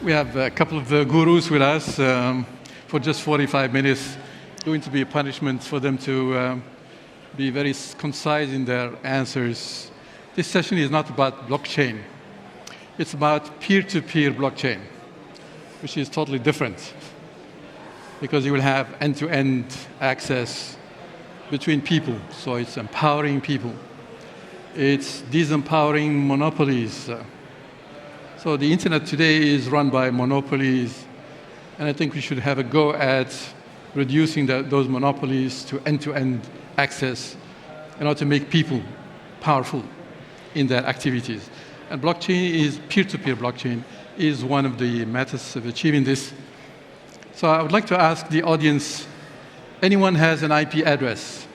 We have a couple of gurus with us for just 45 minutes. Going to be a punishment for them to be very concise in their answers. This session is not about blockchain. It's about peer-to-peer blockchain, which is totally different because you will have end-to-end access between people. So it's empowering people. It's disempowering monopolies. So the internet today is run by monopolies, and I think we should have a go at reducing those monopolies to end-to-end access in order to make people powerful in their activities. And blockchain is, peer-to-peer blockchain is one of the methods of achieving this. So I would like to ask the audience, anyone has an IP address?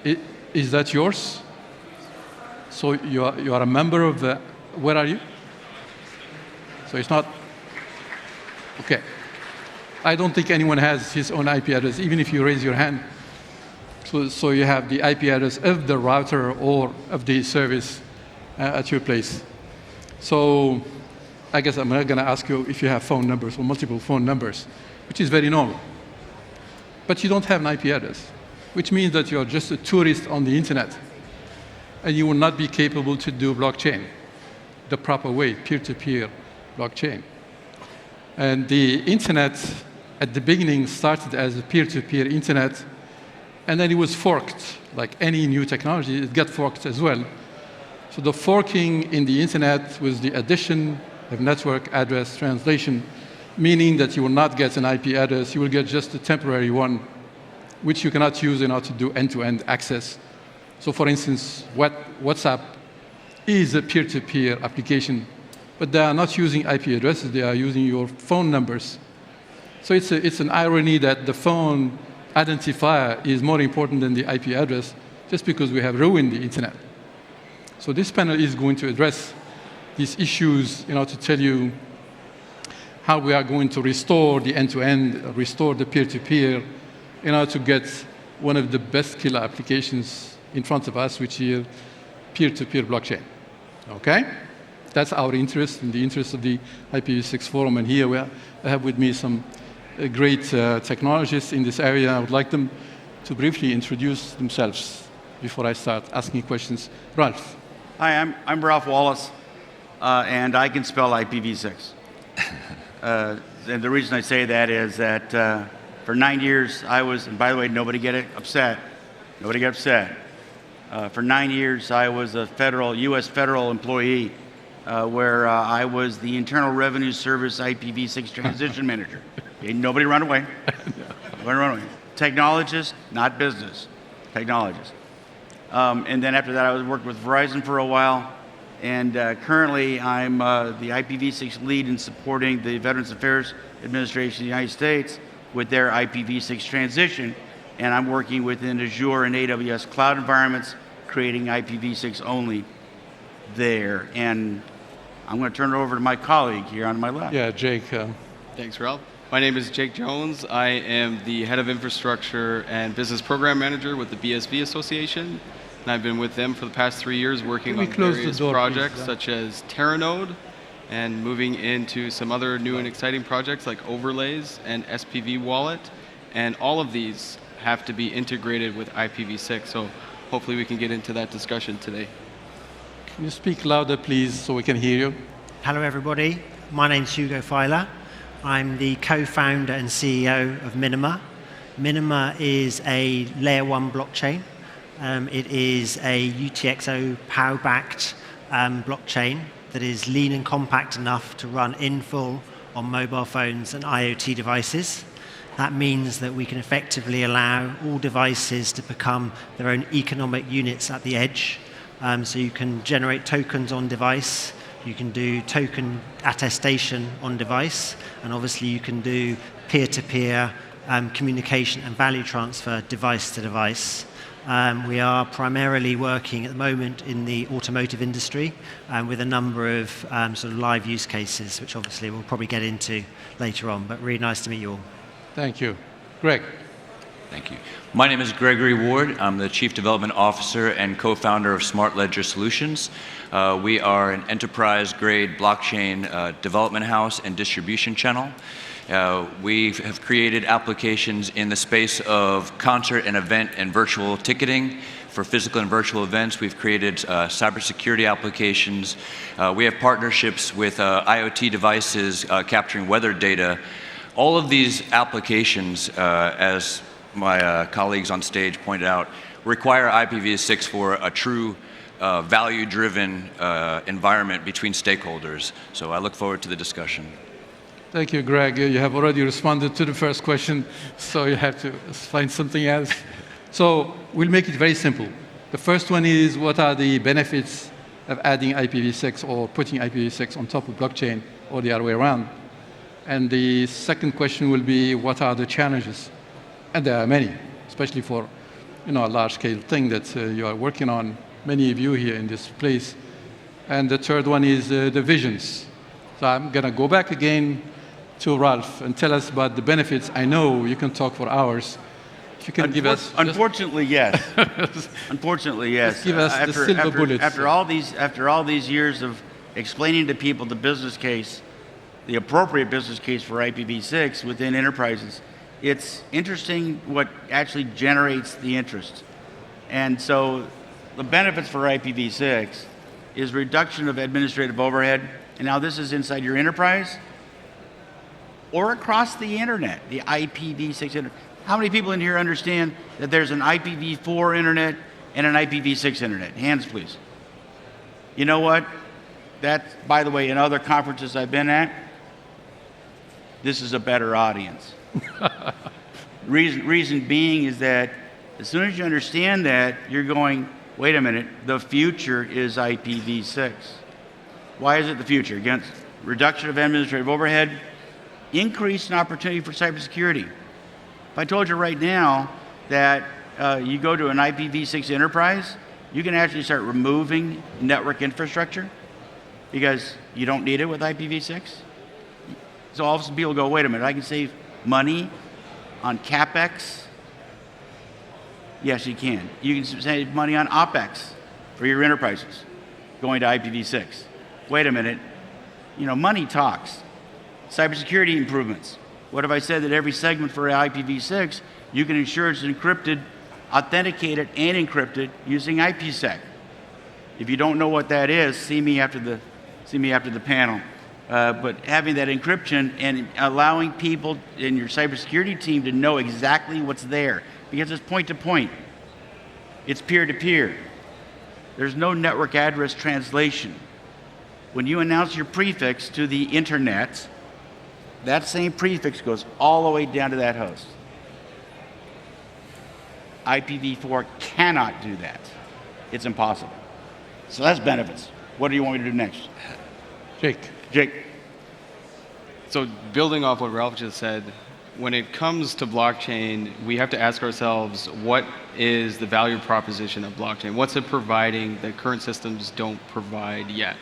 Is that yours? So you are a member of the, where are you? So it's not, okay. I don't think anyone has his own IP address, even if you raise your hand. So you have the IP address of the router or of the service at your place. So I guess I'm not going to ask you if you have phone numbers or multiple phone numbers, which is very normal. But you don't have an IP address, which means that you're just a tourist on the internet, and you will not be capable to do blockchain the proper way, peer-to-peer blockchain. And the internet, at the beginning, started as a peer-to-peer internet, and then it was forked. Like any new technology, it got forked as well. So the forking in the internet was the addition of network address translation, meaning that you will not get an IP address, you will get just a temporary one, which you cannot use in order to do end-to-end access. So for instance, WhatsApp is a peer-to-peer application, but they are not using IP addresses, they are using your phone numbers. So it's an irony that the phone identifier is more important than the IP address, just because we have ruined the internet. So this panel is going to address these issues in order to tell you how we are going to restore the end-to-end, restore the peer-to-peer, in order to get one of the best killer applications in front of us, which is peer-to-peer blockchain. Okay? That's our interest, in the interest of the IPv6 Forum. And here I have with me some great technologists in this area. I would like them to briefly introduce themselves before I start asking questions. Ralph. Hi, I'm Ralph Wallace, and I can spell IPv6. And the reason I say that is that for 9 years I was, and by the way, nobody get upset. Nobody get upset. For 9 years I was a U.S. federal employee where I was the Internal Revenue Service IPv6 transition manager. Okay, nobody run away. Nobody run away. Technologist, not business. Technologist. And then after that, I worked with Verizon for a while. And currently, I'm the IPv6 lead in supporting the Veterans Affairs Administration of the United States with their IPv6 transition. And I'm working within Azure and AWS cloud environments, creating IPv6 only there. And I'm going to turn it over to my colleague here on my left. Yeah, Jake. Thanks, Ralph. My name is Jake Jones. I am the head of infrastructure and business program manager with the BSV Association. And I've been with them for the past 3 years working on various projects such as Terranode and moving into some other new and exciting projects like overlays and SPV wallet. And all of these have to be integrated with IPv6. So hopefully we can get into that discussion today. Can you speak louder, please, so we can hear you? Hello, everybody. My name's Hugo Feiler. I'm the co-founder and CEO of Minima. Minima is a layer 1 blockchain. It is a UTXO power-backed blockchain that is lean and compact enough to run in full on mobile phones and IoT devices. That means that we can effectively allow all devices to become their own economic units at the edge. So you can generate tokens on device, you can do token attestation on device, and obviously you can do peer-to-peer communication and value transfer device to device. We are primarily working at the moment in the automotive industry with a number of sort of live use cases, which obviously we'll probably get into later on, but really nice to meet you all. Thank you. Greg. Thank you. My name is Gregory Ward. I'm the Chief Development Officer and co-founder of Smartledger Solutions. We are an enterprise-grade blockchain development house and distribution channel. We have created applications in the space of concert and event and virtual ticketing for physical and virtual events. We've created cybersecurity applications. We have partnerships with IoT devices capturing weather data. All of these applications, as my colleagues on stage pointed out, require IPv6 for a true value-driven environment between stakeholders. So I look forward to the discussion. Thank you, Greg. You have already responded to the first question, so you have to find something else. So we'll make it very simple. The first one is, what are the benefits of adding IPv6 or putting IPv6 on top of blockchain, or the other way around? And the second question will be, what are the challenges? And there are many, especially for a large-scale thing that you are working on, many of you here in this place. And the third one is the visions. So I'm going to go back again to Ralph and tell us about the benefits. I know you can talk for hours. If you can give us... Unfortunately, yes. Unfortunately, yes. Just give us the silver bullets. After all these years of explaining to people the business case, the appropriate business case for IPv6 within enterprises, it's interesting what actually generates the interest. And so the benefits for IPv6 is reduction of administrative overhead. And now this is inside your enterprise or across the internet, the IPv6 internet. How many people in here understand that there's an IPv4 internet and an IPv6 internet? Hands, please. You know what? That, by the way, in other conferences I've been at, this is a better audience. Reason being is that as soon as you understand that, you're going, wait a minute, the future is IPv6. Why is it the future? Again, reduction of administrative overhead, increase in opportunity for cybersecurity. If I told you right now that you go to an IPv6 enterprise, you can actually start removing network infrastructure because you don't need it with IPv6. So all of a sudden people go, wait a minute, I can save money on CapEx? Yes, you can. You can save money on OpEx for your enterprises going to IPv6. Wait a minute, money talks. Cybersecurity improvements. What if I said that every segment for IPv6, you can ensure it's encrypted, authenticated, and encrypted using IPsec? If you don't know what that is, see me after the panel. But having that encryption and allowing people in your cybersecurity team to know exactly what's there, because it's point-to-point. It's peer-to-peer. There's no network address translation. When you announce your prefix to the internet, that same prefix goes all the way down to that host. IPv4 cannot do that. It's impossible. So that's benefits. What do you want me to do next? Jake. So building off what Ralph just said, when it comes to blockchain, we have to ask ourselves, what is the value proposition of blockchain? What's it providing that current systems don't provide yet?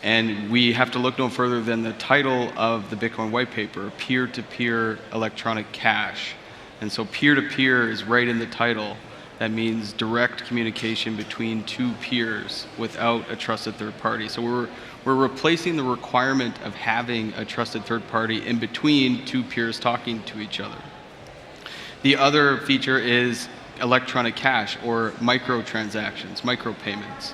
And we have to look no further than the title of the Bitcoin white paper, peer-to-peer electronic cash. And so peer-to-peer is right in the title. That means direct communication between two peers without a trusted third party. So we're replacing the requirement of having a trusted third party in between two peers talking to each other. The other feature is electronic cash or microtransactions, micropayments.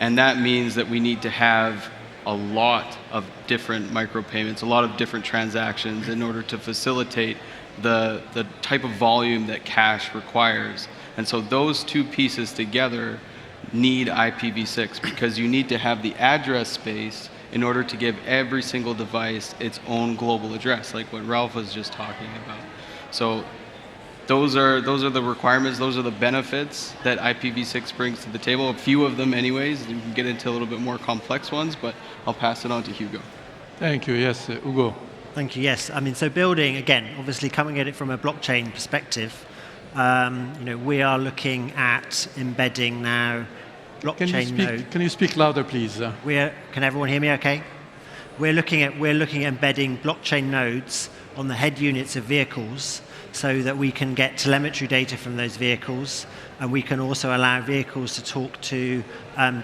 And that means that we need to have a lot of different micropayments, a lot of different transactions in order to facilitate the type of volume that cash requires. And so those two pieces together need IPv6 because you need to have the address space in order to give every single device its own global address, like what Ralph was just talking about. So those are the requirements, those are the benefits that IPv6 brings to the table, a few of them anyways. You can get into a little bit more complex ones, but I'll pass it on to Hugo. Thank you. Yes, Hugo. Thank you. Yes, I mean, so building, again, obviously coming at it from a blockchain perspective, we are looking at embedding now blockchain nodes. Can you speak louder, please? Can everyone hear me okay? we're looking at embedding blockchain nodes on the head units of vehicles so that we can get telemetry data from those vehicles, and we can also allow vehicles to talk to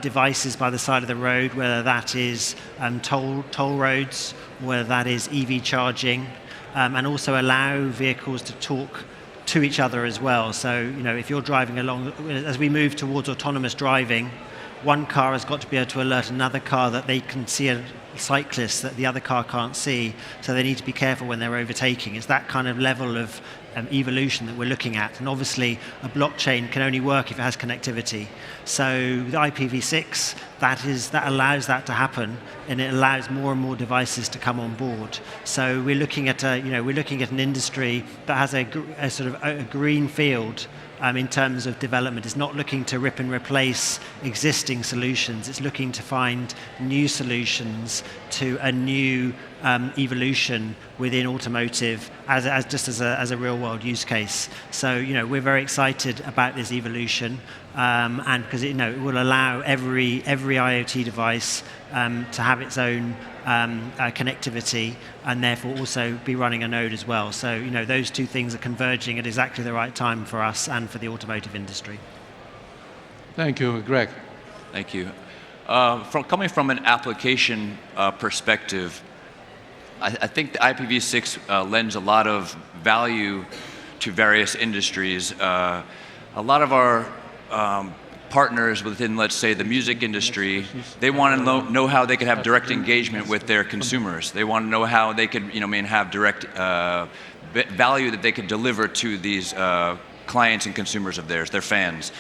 devices by the side of the road, whether that is toll roads, whether that is EV charging, and also allow vehicles to talk to each other as well. So, if you're driving along, as we move towards autonomous driving, one car has got to be able to alert another car that they can see a cyclist that the other car can't see, so they need to be careful when they're overtaking. It's that kind of level of evolution that we're looking at, and obviously a blockchain can only work if it has connectivity. So the IPv6, that allows that to happen, and it allows more and more devices to come on board. So we're looking at an industry that has a sort of a green field. In terms of development, it's not looking to rip and replace existing solutions. It's looking to find new solutions to a new evolution within automotive as a real world use case. So we're very excited about this evolution, and because it will allow every IoT device to have its own connectivity, and therefore also be running a node as well. So those two things are converging at exactly the right time for us and for the automotive industry. Thank you, Greg. Thank you. Coming from an application perspective, I think the IPv6 lends a lot of value to various industries. A lot of our partners within, let's say, the music industry, they want to know how they could have direct engagement with their consumers. They want to know how they could, have direct value that they could deliver to these clients and consumers of theirs, their fans.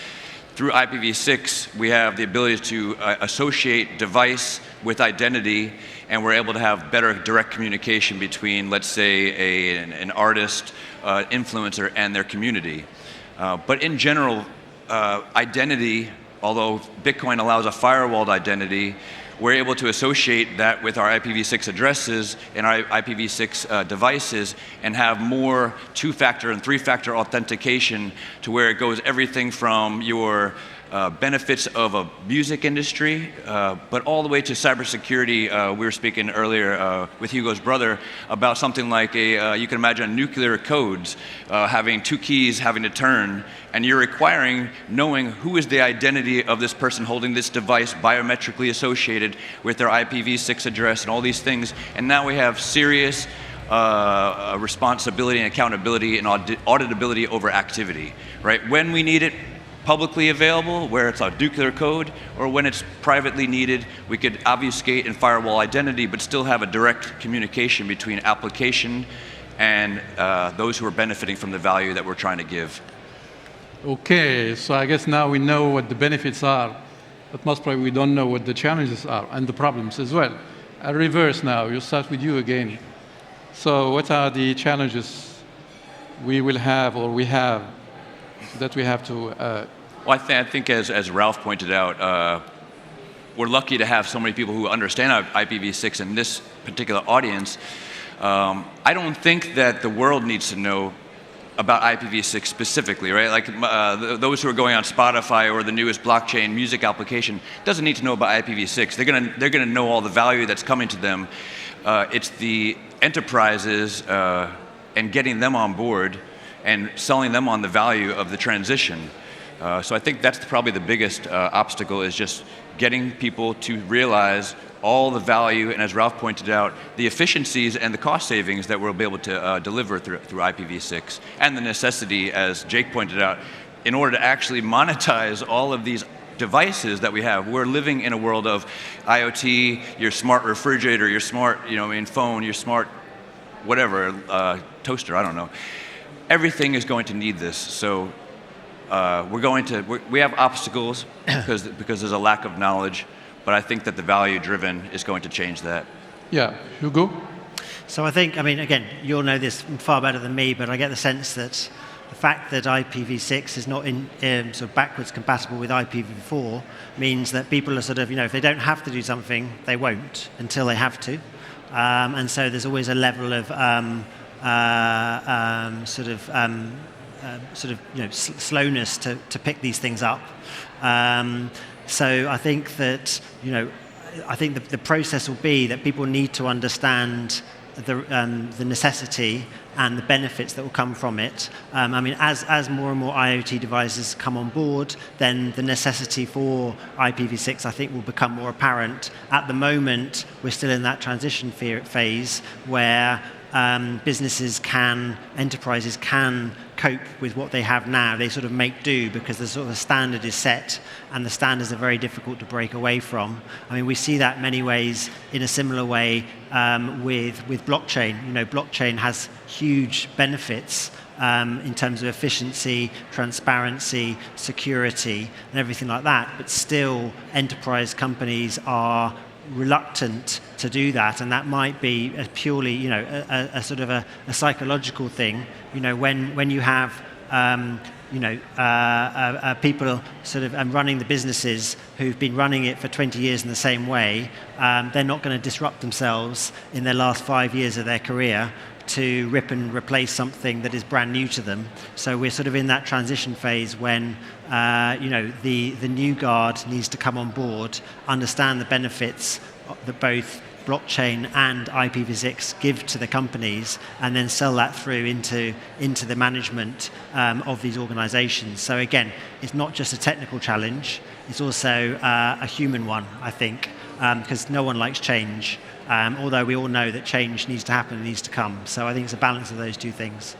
Through IPv6, we have the ability to associate device with identity, and we're able to have better direct communication between, let's say, an artist, influencer, and their community. But in general, identity, although Bitcoin allows a firewalled identity, we're able to associate that with our IPv6 addresses and our IPv6 devices and have more two-factor and three-factor authentication to where it goes everything from your benefits of a music industry, but all the way to cybersecurity. We were speaking earlier with Hugo's brother about something like you can imagine nuclear codes having two keys having to turn, and you're requiring knowing who is the identity of this person holding this device biometrically associated with their IPv6 address and all these things. And now we have serious responsibility and accountability and auditability over activity, right? When we need it publicly available, where it's a nuclear code, or when it's privately needed, we could obfuscate and firewall identity, but still have a direct communication between application and those who are benefiting from the value that we're trying to give. Okay, so I guess now we know what the benefits are, but most probably we don't know what the challenges are and the problems as well. I'll reverse now. We'll start with you again. So what are the challenges we will have or we have that we have to... Well, I think as Ralph pointed out, we're lucky to have so many people who understand IPv6 in this particular audience. I don't think that the world needs to know about IPv6 specifically, right? Like those who are going on Spotify or the newest blockchain music application doesn't need to know about IPv6. They're gonna know all the value that's coming to them. It's the enterprises and getting them on board and selling them on the value of the transition. So I think that's probably the biggest obstacle, is just getting people to realize all the value, and as Ralph pointed out, the efficiencies and the cost savings that we'll be able to deliver through IPv6, and the necessity, as Jake pointed out, in order to actually monetize all of these devices that we have. We're living in a world of IoT, your smart refrigerator, your smart phone, your smart whatever, toaster, I don't know. Everything is going to need this. So we have obstacles because there's a lack of knowledge, but I think that the value driven is going to change that. Yeah, Hugo? So I think, again, you'll know this far better than me, but I get the sense that the fact that IPv6 is not sort of backwards compatible with IPv4 means that people are sort of, if they don't have to do something, they won't until they have to. And so there's always a level of slowness to pick these things up. So I think that I think the process will be that people need to understand the necessity and the benefits that will come from it. I mean, as more and more IoT devices come on board, then the necessity for IPv6, I think, will become more apparent. At the moment, we're still in that transition phase where enterprises can cope with what they have now. They sort of make do because the sort of standard is set, and the standards are very difficult to break away from. I mean, we see that in many ways in a similar way with blockchain. You know, blockchain has huge benefits in terms of efficiency, transparency, security, and everything like that. But still, enterprise companies are reluctant to do that, and that might be a purely, you know, a sort of a psychological thing. You know, when you have, people sort of running the businesses who've been running it for 20 years in the same way, they're not going to disrupt themselves in their last 5 years of their career to rip and replace something that is brand new to them. So we're sort of in that transition phase when the new guard needs to come on board, understand the benefits that both blockchain and IPv6 give to the companies, and then sell that through into the management of these organizations. So again, it's not just a technical challenge, it's also a human one, I think, because no one likes change. Although we all know that change needs to happen and needs to come. So I think it's a balance of those two things.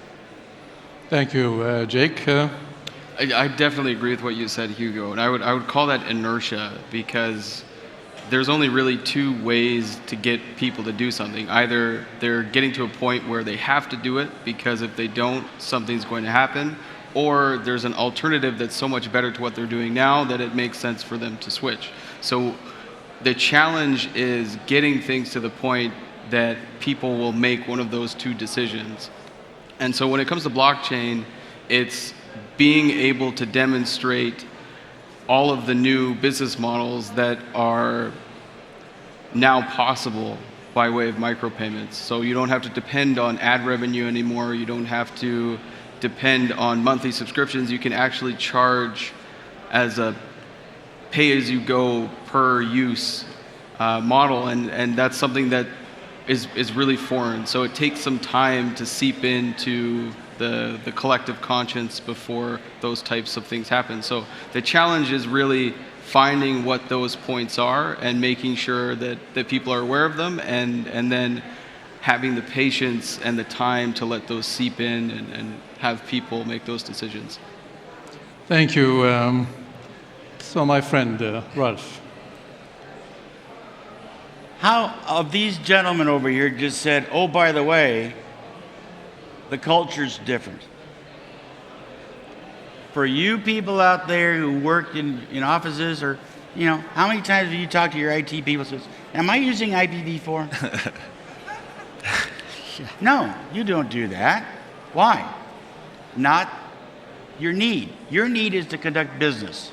Thank you, Jake. I definitely agree with what you said, Hugo. And I would call that inertia, because there's only really two ways to get people to do something. Either they're getting to a point where they have to do it, because if they don't, something's going to happen, or there's an alternative that's so much better to what they're doing now that it makes sense for them to switch. So the challenge is getting things to the point that people will make one of those two decisions. And so when it comes to blockchain, it's being able to demonstrate all of the new business models that are now possible by way of micropayments. So you don't have to depend on ad revenue anymore. You don't have to depend on monthly subscriptions. You can actually charge as a pay-as-you-go per use model, and that's something that is really foreign. So it takes some time to seep into the collective conscience before those types of things happen. So the challenge is really finding what those points are and making sure that people are aware of them, and then having the patience and the time to let those seep in and have people make those decisions. Thank you. So my friend, Ralph. How of these gentlemen over here just said, oh, by the way, the culture's different. For you people out there who work in offices, or, you know, how many times have you talked to your IT people and says, am I using IPv4? No, you don't do that. Why? Not your need. Your need is to conduct business.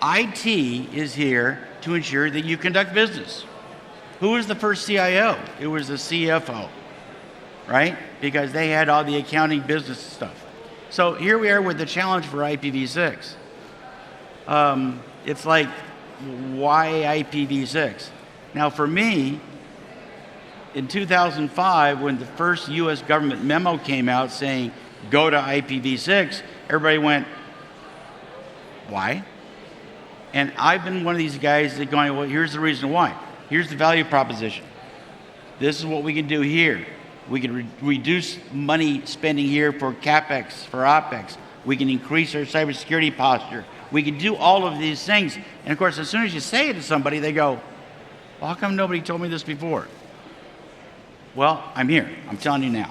IT is here to ensure that you conduct business. Who was the first CIO? It was the CFO, right? Because they had all the accounting business stuff. So here we are with the challenge for IPv6. It's like, why IPv6? Now for me, in 2005, when the first US government memo came out saying, go to IPv6, everybody went, why? And I've been one of these guys that going, well, here's the reason why. Here's the value proposition. This is what we can do here. We can reduce money spending here for CapEx, for OpEx. We can increase our cybersecurity posture. We can do all of these things. And of course, as soon as you say it to somebody, they go, well, how come nobody told me this before? Well, I'm here. I'm telling you now.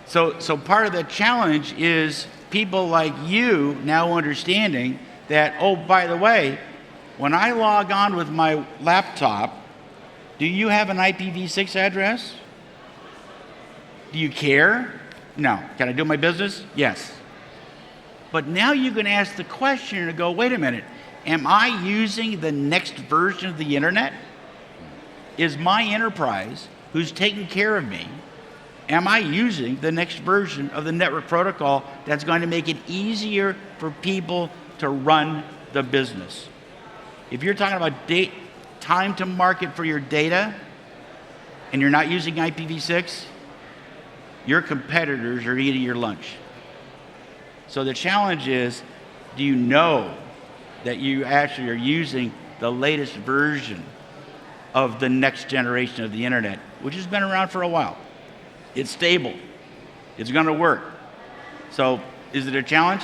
So part of the challenge is people like you now understanding that, oh, by the way, when I log on with my laptop, do you have an IPv6 address? Do you care? No. Can I do my business? Yes. But now you can ask the question and go, wait a minute, am I using the next version of the internet? Is my enterprise, who's taking care of me, am I using the next version of the network protocol that's going to make it easier for people to run the business? If you're talking about time to market for your data and you're not using IPv6, your competitors are eating your lunch. So the challenge is, do you know that you actually are using the latest version of the next generation of the internet, which has been around for a while? It's stable. It's going to work. So is it a challenge?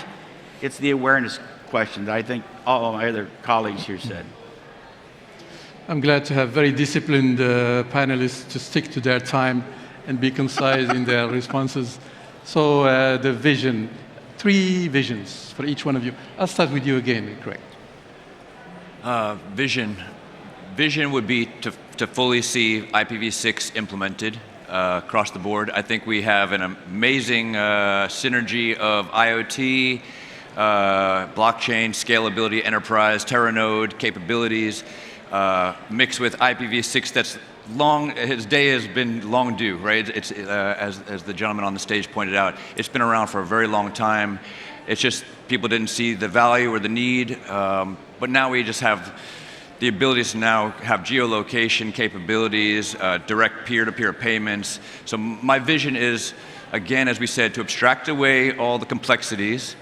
It's the awareness question that I think all of my other colleagues here said. I'm glad to have very disciplined panelists to stick to their time and be concise in their responses. So the vision, 3 visions for each one of you. I'll start with you again, Greg. Vision would be to fully see IPv6 implemented across the board. I think we have an amazing synergy of IoT, blockchain, scalability, enterprise, Terranode capabilities, mixed with IPv6 that's long, his day has been long due, right? It's, as the gentleman on the stage pointed out, it's been around for a very long time. It's just people didn't see the value or the need, but now we just have the ability to now have geolocation capabilities, direct peer-to-peer payments. So my vision is, again, as we said, to abstract away all the complexities,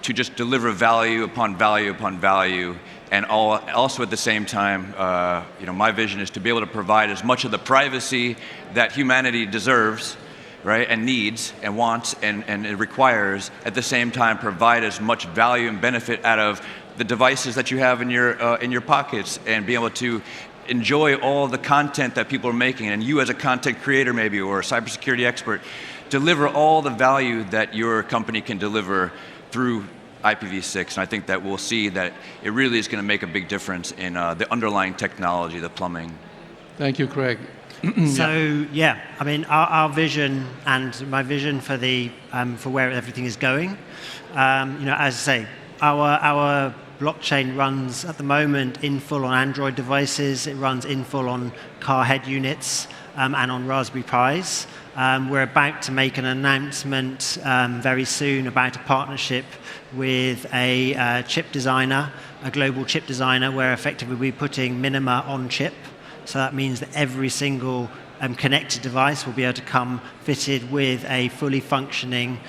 to just deliver value upon value upon value, and also at the same time, my vision is to be able to provide as much of the privacy that humanity deserves, right, and needs and wants and it requires, at the same time provide as much value and benefit out of the devices that you have in your pockets, and be able to enjoy all the content that people are making, and you as a content creator maybe, or a cybersecurity expert, deliver all the value that your company can deliver through IPv6. And I think that we'll see that it really is going to make a big difference in the underlying technology, the plumbing. Thank you, Craig. So yeah, I mean our vision and my vision for the for where everything is going. As I say, our blockchain runs at the moment in full on Android devices. It runs in full on car head units and on Raspberry Pis. We're about to make an announcement very soon about a partnership with a chip designer, a global chip designer, where effectively we're putting Minima on chip. So that means that every single connected device will be able to come fitted with a fully functioning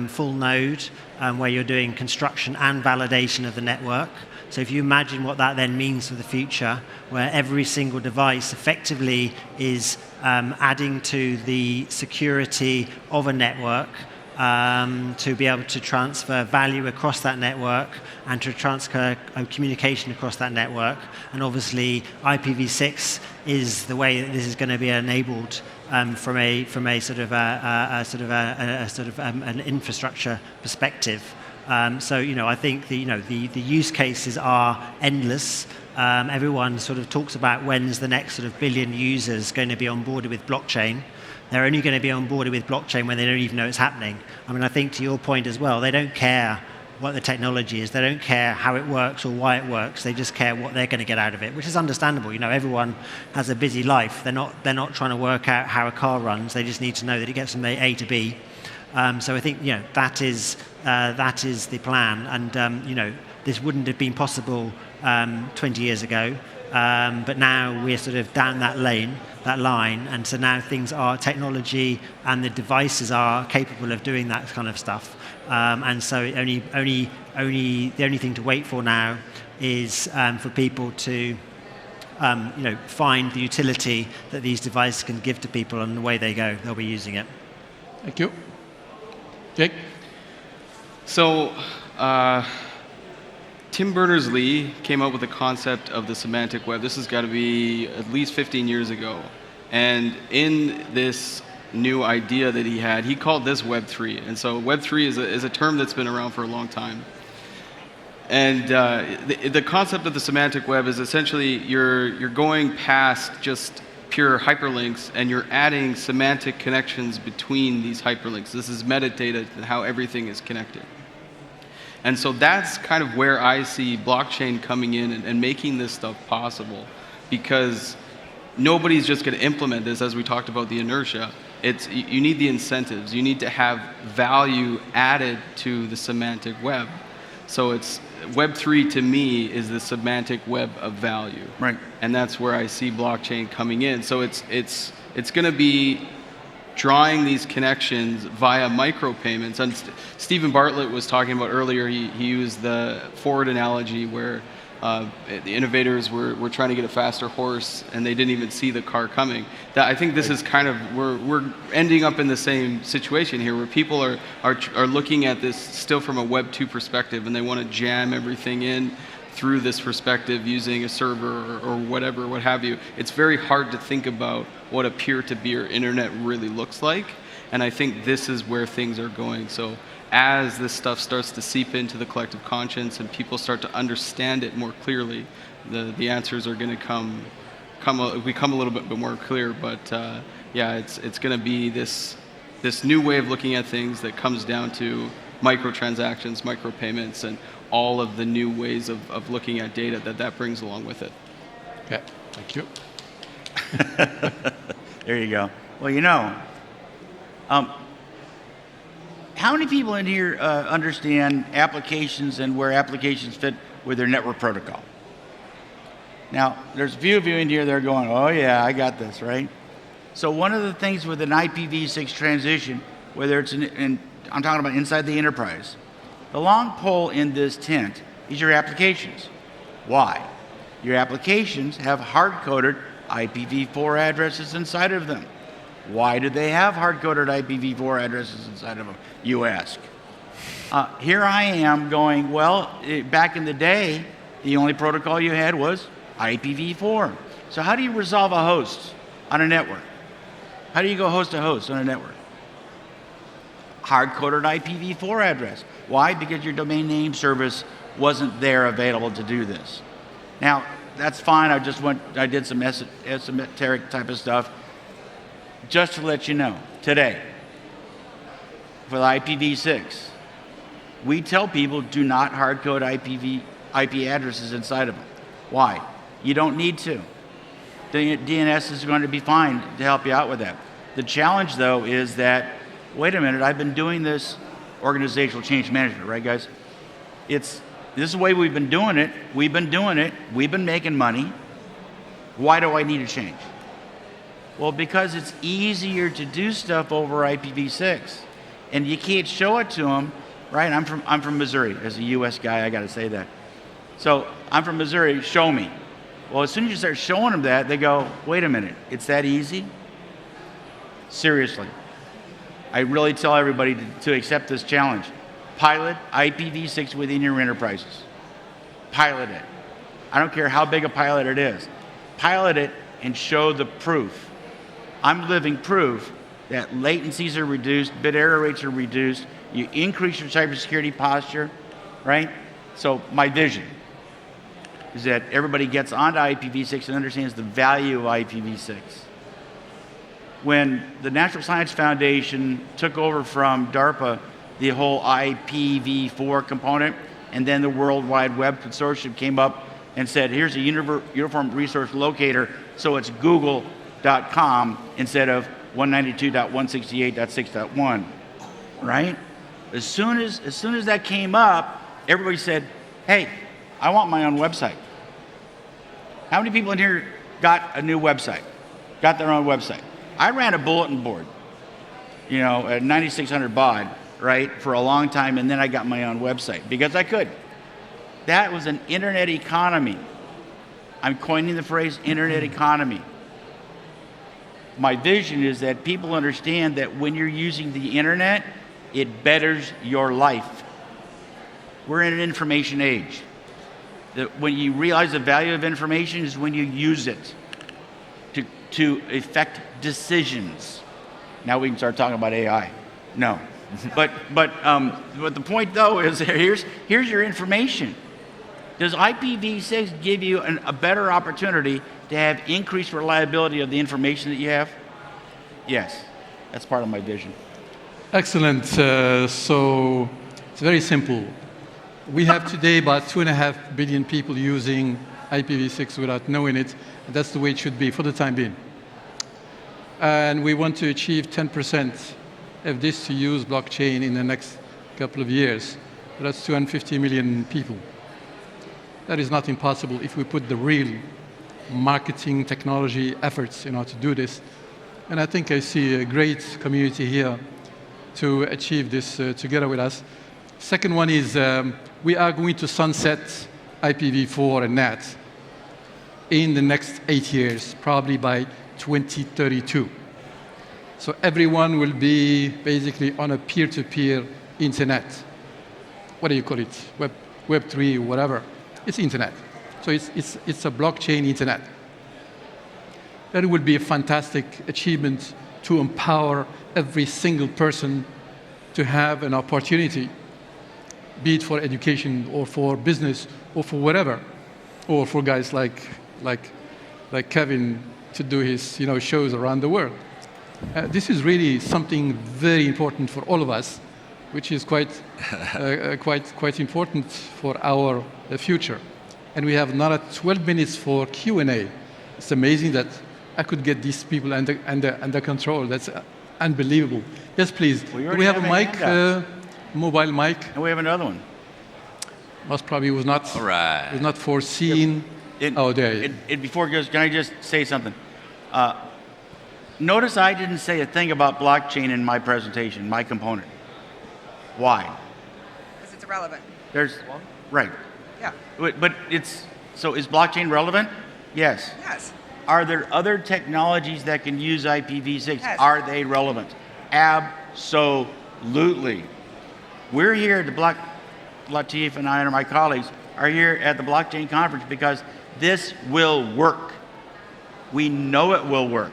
full node where you're doing construction and validation of the network. So if you imagine what that then means for the future, where every single device effectively is adding to the security of a network to be able to transfer value across that network and to transfer communication across that network. And obviously IPv6 is the way that this is going to be enabled from a sort of an infrastructure perspective. So I think the use cases are endless. Everyone sort of talks about when's the next sort of billion users going to be onboarded with blockchain. They're only going to be onboarded with blockchain when they don't even know it's happening. I mean, I think to your point as well, they don't care what the technology is. They don't care how it works or why it works. They just care what they're going to get out of it, which is understandable. Everyone has a busy life. They're not trying to work out how a car runs. They just need to know that it gets from A to B. So I think that is the plan. And this wouldn't have been possible 20 years ago. But now we're sort of down that line, and so now technology and the devices are capable of doing that kind of stuff. And so the only thing to wait for now is for people to find the utility that these devices can give to people, and the way they go, they'll be using it. Thank you. Jake? So, Tim Berners-Lee came up with the concept of the semantic web. This has got to be at least 15 years ago. And in this new idea that he had, he called this Web 3. And so Web 3 is a term that's been around for a long time. And the concept of the semantic web is essentially you're going past just pure hyperlinks, and you're adding semantic connections between these hyperlinks. This is metadata and how everything is connected. And so that's kind of where I see blockchain coming in and making this stuff possible, because nobody's just going to implement this, as we talked about the inertia. You need the incentives. You need to have value added to the semantic web. So it's Web3 to me is the semantic web of value. Right. And that's where I see blockchain coming in. So it's going to be drawing these connections via micropayments. And Stephen Bartlett was talking about earlier, he used the Ford analogy where the innovators were trying to get a faster horse and they didn't even see the car coming. I think this is kind of, we're ending up in the same situation here where people are looking at this still from a Web 2 perspective, and they want to jam everything in through this perspective using a server or whatever, what have you. It's very hard to think about what a peer-to-peer internet really looks like, and I think this is where things are going. So as this stuff starts to seep into the collective conscience and people start to understand it more clearly, the answers are going to become a little bit more clear. But yeah, it's going to be this new way of looking at things that comes down to microtransactions, micropayments, and all of the new ways of looking at data that brings along with it. Okay, thank you. There you go. Well, you know, how many people in here understand applications and where applications fit with their network protocol? Now, there's a few of you in here that are going, oh yeah, I got this, right? So one of the things with an IPv6 transition, whether it's I'm talking about inside the enterprise, the long pole in this tent is your applications. Why? Your applications have hard-coded IPv4 addresses inside of them. Why do they have hard-coded IPv4 addresses inside of them, you ask? Here I am going, well, back in the day, the only protocol you had was IPv4. So how do you resolve a host on a network? How do you go host a host on a network? Hard-coded IPv4 address. Why? Because your domain name service wasn't there available to do this. Now, that's fine. I did some esoteric type of stuff. Just to let you know, today, for the IPv6, we tell people do not hard-code IP addresses inside of them. Why? You don't need to. The DNS is going to be fine to help you out with that. The challenge, though, is that, wait a minute, I've been doing this organizational change management, right, guys? This is the way we've been doing it. We've been making money. Why do I need to change? Well, because it's easier to do stuff over IPv6, and you can't show it to them, right? I'm from Missouri. As a U.S. guy, I got to say that. So I'm from Missouri. Show me. Well, as soon as you start showing them that, they go, "Wait a minute, it's that easy?" Seriously, I really tell everybody to accept this challenge. Pilot IPv6 within your enterprises. Pilot it. I don't care how big a pilot it is. Pilot it and show the proof. I'm living proof that latencies are reduced, bit error rates are reduced, you increase your cybersecurity posture, right? So my vision is that everybody gets onto IPv6 and understands the value of IPv6. When the National Science Foundation took over from DARPA the whole IPv4 component, and then the World Wide Web Consortium came up and said, here's a uniform resource locator, so it's google.com instead of 192.168.6.1, right? As soon as that came up, everybody said, hey, I want my own website. How many people in here got a new website, got their own website? I ran a bulletin board, you know, at 9600 baud, right, for a long time, and then I got my own website because I could. That was an internet economy. I'm coining the phrase internet economy. My vision is that people understand that when you're using the internet, it betters your life. We're in an information age. That when you realize the value of information is when you use it to effect decisions. Now we can start talking about AI. No. But the point though is here's your information. Does IPv6 give you a better opportunity to have increased reliability of the information that you have? Yes, that's part of my vision. Excellent. So it's very simple. We have today about 2.5 billion people using IPv6 without knowing it. And that's the way it should be for the time being. And we want to achieve 10% of this to use blockchain in the next couple of years. That's 250 million people. That is not impossible if we put the real marketing technology efforts in order to do this. And I think I see a great community here to achieve this together with us. Second one is we are going to sunset IPv4 and NAT in the next 8 years, probably by 2032. So everyone will be basically on a peer-to-peer internet. What do you call it? Web 3, whatever. It's internet. So it's a blockchain internet. That would be a fantastic achievement to empower every single person to have an opportunity, be it for education or for business or for whatever, or for guys like Kevin to do his shows around the world. This is really something very important for all of us, which is quite important for our future. And we have another 12 minutes for Q&A. It's amazing that I could get these people under control. That's unbelievable. Yes, please. Do we have a mic, mobile mic? And we have another one. Most probably was not foreseen. Oh, there. Before it goes, can I just say something? Notice I didn't say a thing about blockchain in my presentation, my component. Why? Because it's irrelevant. Right. Yeah. But so is blockchain relevant? Yes. Yes. Are there other technologies that can use IPv6? Yes. Are they relevant? Absolutely. We're here at the Latif and I and my colleagues are here at the blockchain conference because this will work. We know it will work.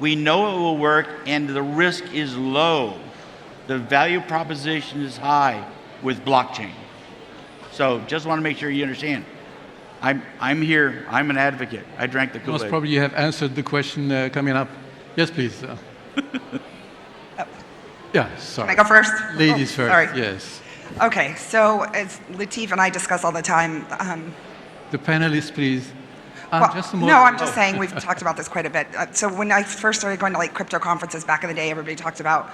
We know it will work, and the risk is low. The value proposition is high with blockchain. So just want to make sure you understand. I'm here. I'm an advocate. I drank the Kool-Aid. Most probably you have answered the question coming up. Yes, please. Yeah, sorry. Can I go first? Ladies first, sorry. yes. Okay, so as Latif and I discuss all the time. The panelists, please. I'm just saying we've talked about this quite a bit. So when I first started going to crypto conferences back in the day, everybody talked about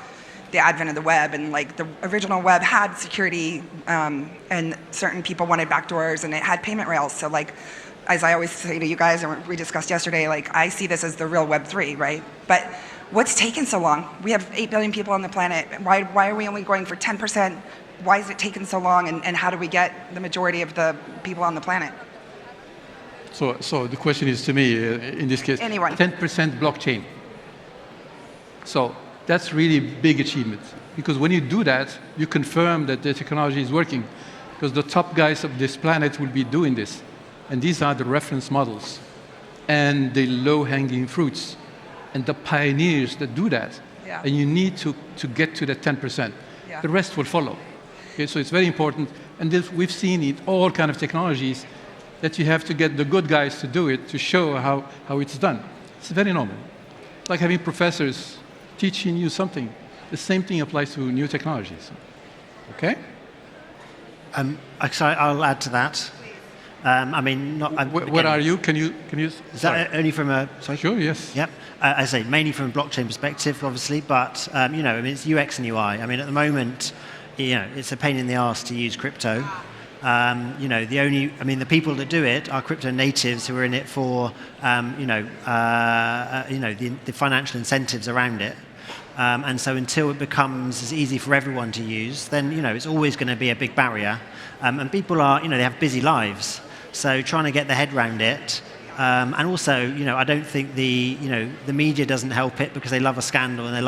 the advent of the web, and the original web had security, and certain people wanted backdoors, and it had payment rails. So as I always say to you guys, and we discussed yesterday, I see this as the real Web 3, right? But what's taken so long? We have 8 billion people on the planet. Why are we only going for 10%? Why is it taking so long, and how do we get the majority of the people on the planet? So the question is to me, in this case, Anyone. 10% blockchain. So that's really big achievement, because when you do that, you confirm that the technology is working, because the top guys of this planet will be doing this. And these are the reference models and the low-hanging fruits and the pioneers that do that. Yeah. And you need to get to the 10%. Yeah. The rest will follow. Okay, so it's very important. And this, we've seen in all kinds of technologies that you have to get the good guys to do it to show how it's done. It's very normal. It's like having professors teaching you something. The same thing applies to new technologies. Okay? I'll add to that. Where are you? Can you? Is that only from a? Sorry. Sure. Yes. Yep. I say mainly from a blockchain perspective, obviously, but it's UX and UI. At the moment, it's a pain in the arse to use crypto. The people that do it are crypto natives who are in it for, the financial incentives around it. And so until it becomes as easy for everyone to use, then, it's always going to be a big barrier. And people are, they have busy lives. So trying to get their head around it. And also, I don't think the media doesn't help it, because they love a scandal and they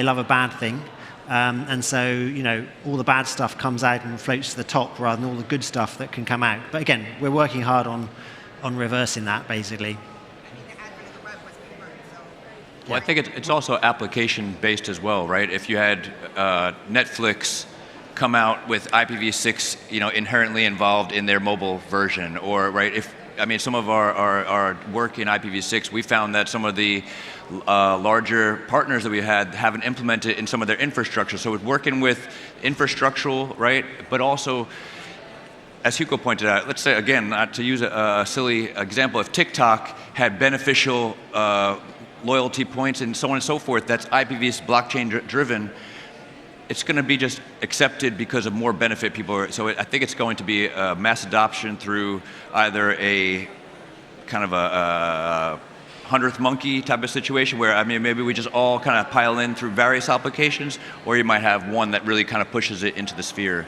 love a bad thing. And so, all the bad stuff comes out and floats to the top rather than all the good stuff that can come out. But again, we're working hard on reversing that, basically. Well, I think it's also application-based as well, right? If you had Netflix come out with IPv6, inherently involved in their mobile version, or, right, some of our work in IPv6, we found that some of the larger partners that we had haven't implemented in some of their infrastructure. So it's working with infrastructural, right? But also, as Hugo pointed out, let's say, again, not to use a silly example, if TikTok had beneficial loyalty points and so on and so forth, that's IPv6 blockchain driven, it's going to be just accepted because of more benefit people are. So I think it's going to be a mass adoption through either a kind of a 100th monkey type of situation where, I mean, maybe we just all kind of pile in through various applications, or you might have one that really kind of pushes it into the sphere.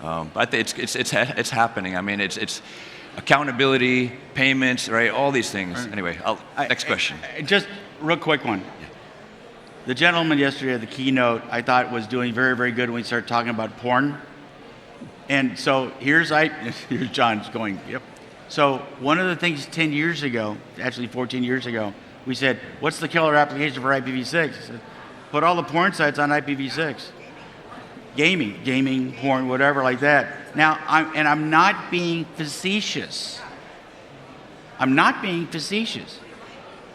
But I think it's happening. I mean, it's accountability, payments, right? All these things. Right. Anyway, next question. Just real quick one. The gentleman yesterday at the keynote, I thought was doing very, very good when we started talking about porn. And so here's John's going, yep. So one of the things 10 years ago, actually 14 years ago, we said, what's the killer application for IPv6? I said, put all the porn sites on IPv6. Gaming, porn, whatever like that. Now, I'm not being facetious.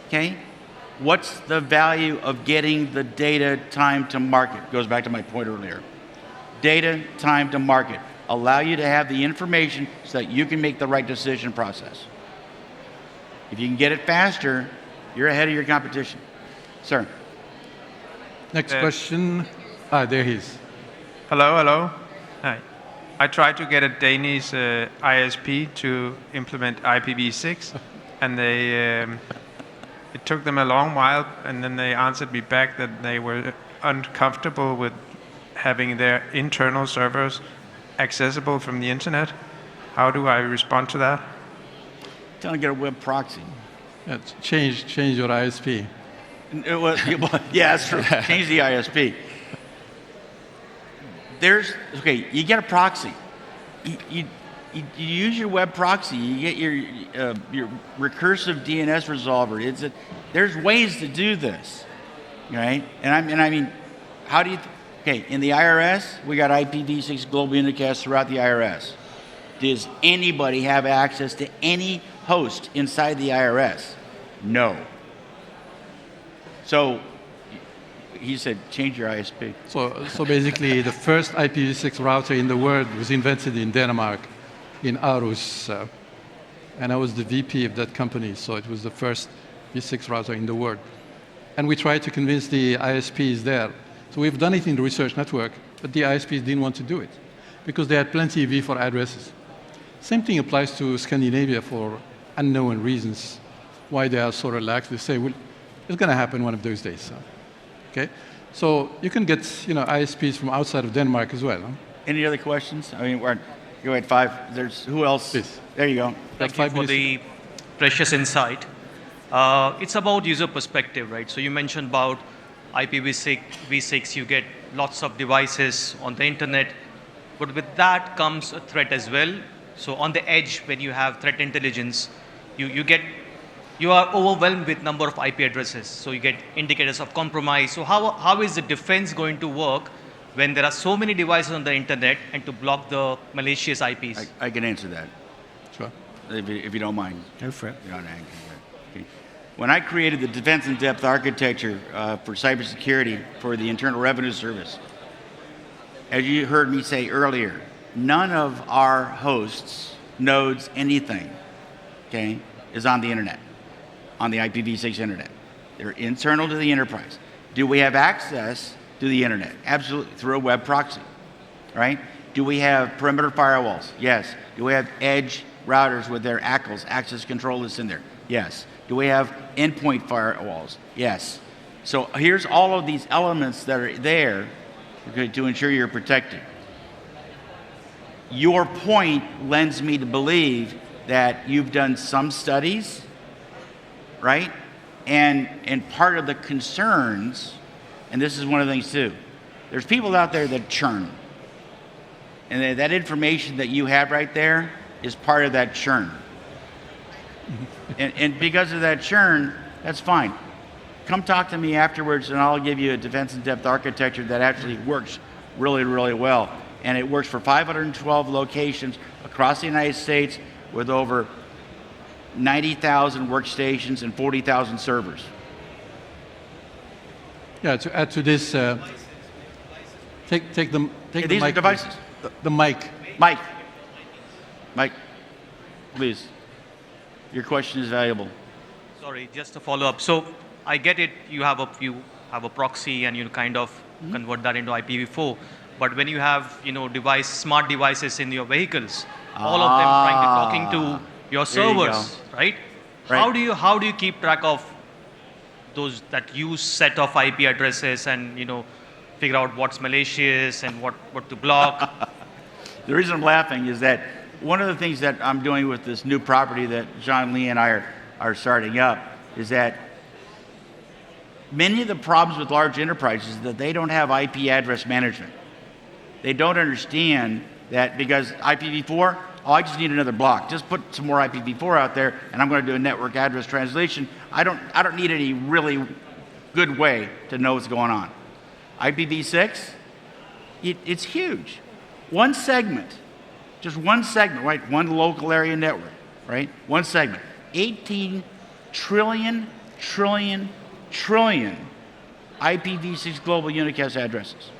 Okay? What's the value of getting the data time to market? Goes back to my point earlier. Data time to market. Allow you to have the information so that you can make the right decision process. If you can get it faster, you're ahead of your competition. Sir. Next question. There he is. Hello. Hi. I tried to get a Danish ISP to implement IPv6, and it took them a long while, and then they answered me back that they were uncomfortable with having their internal servers accessible from the internet. How do I respond to that? Tell them to get a web proxy. Change your ISP. Yeah, that's true. Change the ISP. You get a proxy. You use your web proxy. You get your recursive DNS resolver. There's ways to do this, right? And I mean, how do you? In the IRS, we got IPv6 global unicast throughout the IRS. Does anybody have access to any host inside the IRS? No. So he said, change your ISP. So basically, the first IPv6 router in the world was invented in Denmark, in Aarhus. And I was the VP of that company, so it was the first V6 router in the world. And we tried to convince the ISPs there. So we've done it in the research network, but the ISPs didn't want to do it because they had plenty of V4 addresses. Same thing applies to Scandinavia for unknown reasons, why they are so relaxed. They say, well, it's going to happen one of those days. So. Okay? So you can get ISPs from outside of Denmark as well. Huh? Any other questions? I mean, go ahead, 5. There's who else? Please. There you go. Thank you for the precious insight. It's about user perspective, right? So you mentioned about IPv6, you get lots of devices on the internet, but with that comes a threat as well. So on the edge, when you have threat intelligence, you are overwhelmed with number of IP addresses. So you get indicators of compromise. So how is the defense going to work when there are so many devices on the internet and to block the malicious IPs? I can answer that. Sure. If you don't mind. Go for it. You're not angry. Okay. When I created the defense in depth architecture for cybersecurity for the Internal Revenue Service, as you heard me say earlier, none of our hosts, nodes, anything, okay, is on the internet, on the IPv6 internet. They're internal to the enterprise. Do we have access to the internet? Absolutely, through a web proxy, right? Do we have perimeter firewalls? Yes. Do we have edge routers with their ACLs, access control lists in there? Yes. Do we have endpoint firewalls? Yes. So here's all of these elements that are there to ensure you're protected. Your point lends me to believe that you've done some studies, right? And part of the concerns, and this is one of the things too, there's people out there that churn. And that information that you have right there is part of that churn. And because of that churn, that's fine. Come talk to me afterwards and I'll give you a defense in depth architecture that actually works really, really well. And it works for 512 locations across the United States with over 90,000 workstations and 40,000 servers. Yeah, to add to this, take the these mic. Are devices. The mic. Mike, please. Your question is valuable. Sorry, just to follow up. So I get it. You have a proxy, and you kind of convert that into IPv4. But when you have, smart devices in your vehicles, all of them talking to your servers, right? How do you keep track of that use set of IP addresses and figure out what's malicious and what to block? The reason I'm laughing is that one of the things that I'm doing with this new property that John Lee and I are starting up is that many of the problems with large enterprises is that they don't have IP address management. They don't understand that because IPv4, I just need another block. Just put some more IPv4 out there, and I'm going to do a network address translation. I don't need any really good way to know what's going on. IPv6, it's huge. One segment, just one segment, right? One local area network, right? One segment. 18 trillion IPv6 global unicast addresses.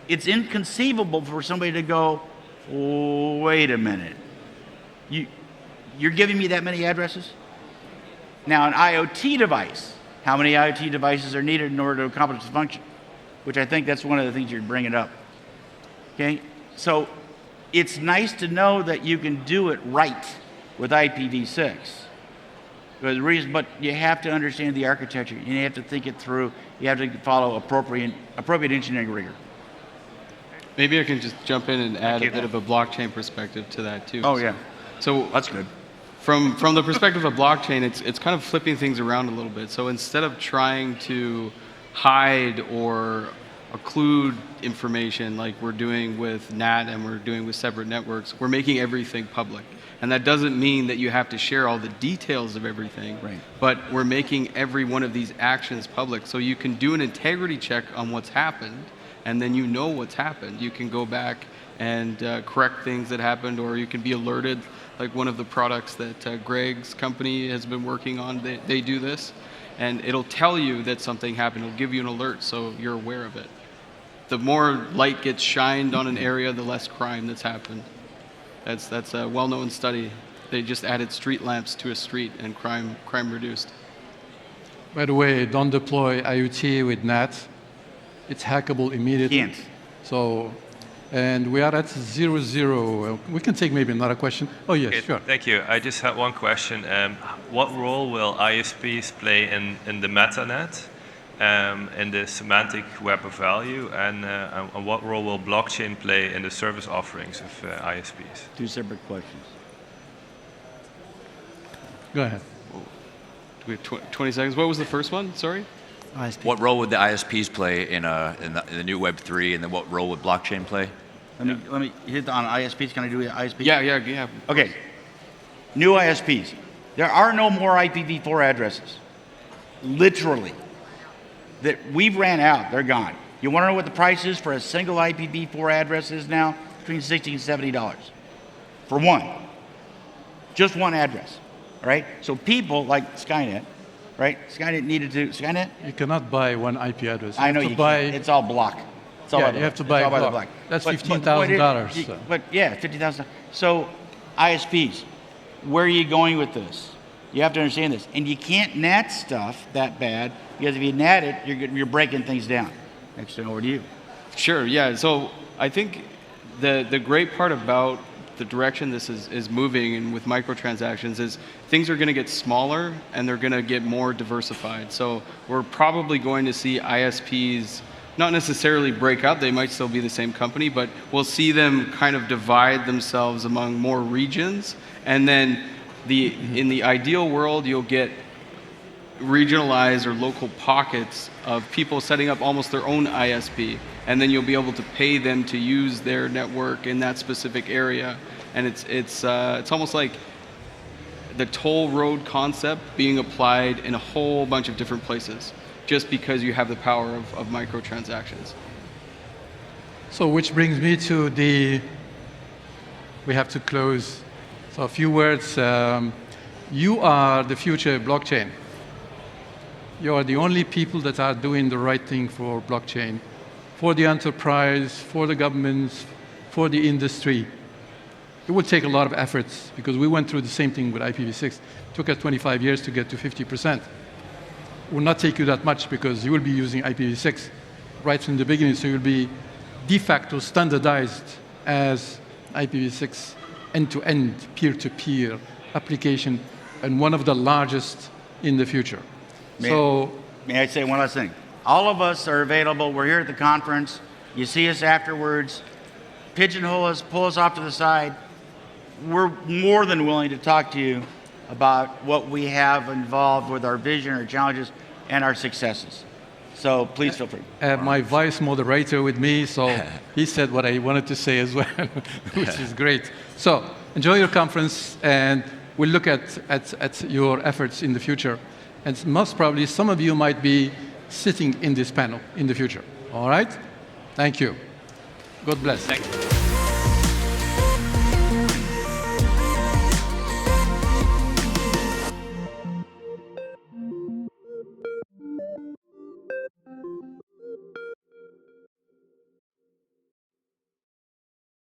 It's inconceivable for somebody to go, oh, wait a minute. You're giving me that many addresses? Now, an IoT device, how many IoT devices are needed in order to accomplish the function? Which I think that's one of the things you're bringing up. Okay? So it's nice to know that you can do it right with IPv6. But you have to understand the architecture. You have to think it through. You have to follow appropriate engineering rigor. Maybe I can just jump in and add a bit of a blockchain perspective to that too. Oh, yeah. So that's good. From the perspective of blockchain, it's kind of flipping things around a little bit. So instead of trying to hide or occlude information like we're doing with NAT and we're doing with separate networks, we're making everything public. And that doesn't mean that you have to share all the details of everything, right. But we're making every one of these actions public. So you can do an integrity check on what's happened, and then you know what's happened. You can go back and correct things that happened, or you can be alerted, like one of the products that Greg's company has been working on. They do this, and it'll tell you that something happened. It'll give you an alert so you're aware of it. The more light gets shined on an area, the less crime that's happened. That's a well-known study. They just added street lamps to a street, and crime reduced. By the way, don't deploy IoT with NAT. It's hackable immediately. Can't. So, and we are at 0-0. We can take maybe another question. Oh yes, okay, sure. Thank you. I just had one question. What role will ISPs play in the MetaNet, in the semantic web of value, and what role will blockchain play in the service offerings of ISPs? Two separate questions. Go ahead. We have 20 seconds. What was the first one? Sorry? ISP. What role would the ISPs play in the new Web3, and then what role would blockchain play? Let me hit on ISPs. Can I do ISPs? Yeah. Okay. New ISPs. There are no more IPv4 addresses. Literally. That we've ran out. They're gone. You want to know what the price is for a single IPv4 address is now? Between $60 and $70 for one. Just one address. All right? So people like Skynet, right? Skynet? You cannot buy one IP address. I know you can't. It's all block. It's all yeah, you have to buy a block. That's $15,000. But yeah, $50,000. So ISPs, where are you going with this? You have to understand this. And you can't NAT stuff that bad, because if you NAT it, you're breaking things down. Next over to you. Sure, yeah. So I think the great part about the direction this is moving, and with microtransactions, is things are going to get smaller and they're going to get more diversified. So we're probably going to see ISPs not necessarily break out. They might still be the same company, but we'll see them kind of divide themselves among more regions. And then in the ideal world, you'll get regionalized or local pockets of people setting up almost their own ISP, and then you'll be able to pay them to use their network in that specific area. And it's almost like the toll road concept being applied in a whole bunch of different places, just because you have the power of microtransactions. So which brings me to we have to close. So a few words. You are the future blockchain. You are the only people that are doing the right thing for blockchain, for the enterprise, for the governments, for the industry. It will take a lot of efforts, because we went through the same thing with IPv6. It took us 25 years to get to 50%. will not take you that much because you will be using IPv6 right from the beginning, so you'll be de facto standardized as IPv6 end-to-end, peer-to-peer application, and one of the largest in the future. May I say one last thing? All of us are available. We're here at the conference. You see us afterwards. Pigeonhole us, pull us off to the side. We're more than willing to talk to you about what we have involved with our vision, our challenges, and our successes. So please feel free. My vice moderator with me, so he said what I wanted to say as well, which is great. So enjoy your conference, and we'll look at your efforts in the future. And most probably, some of you might be sitting in this panel in the future. All right? Thank you. God bless. Thank you.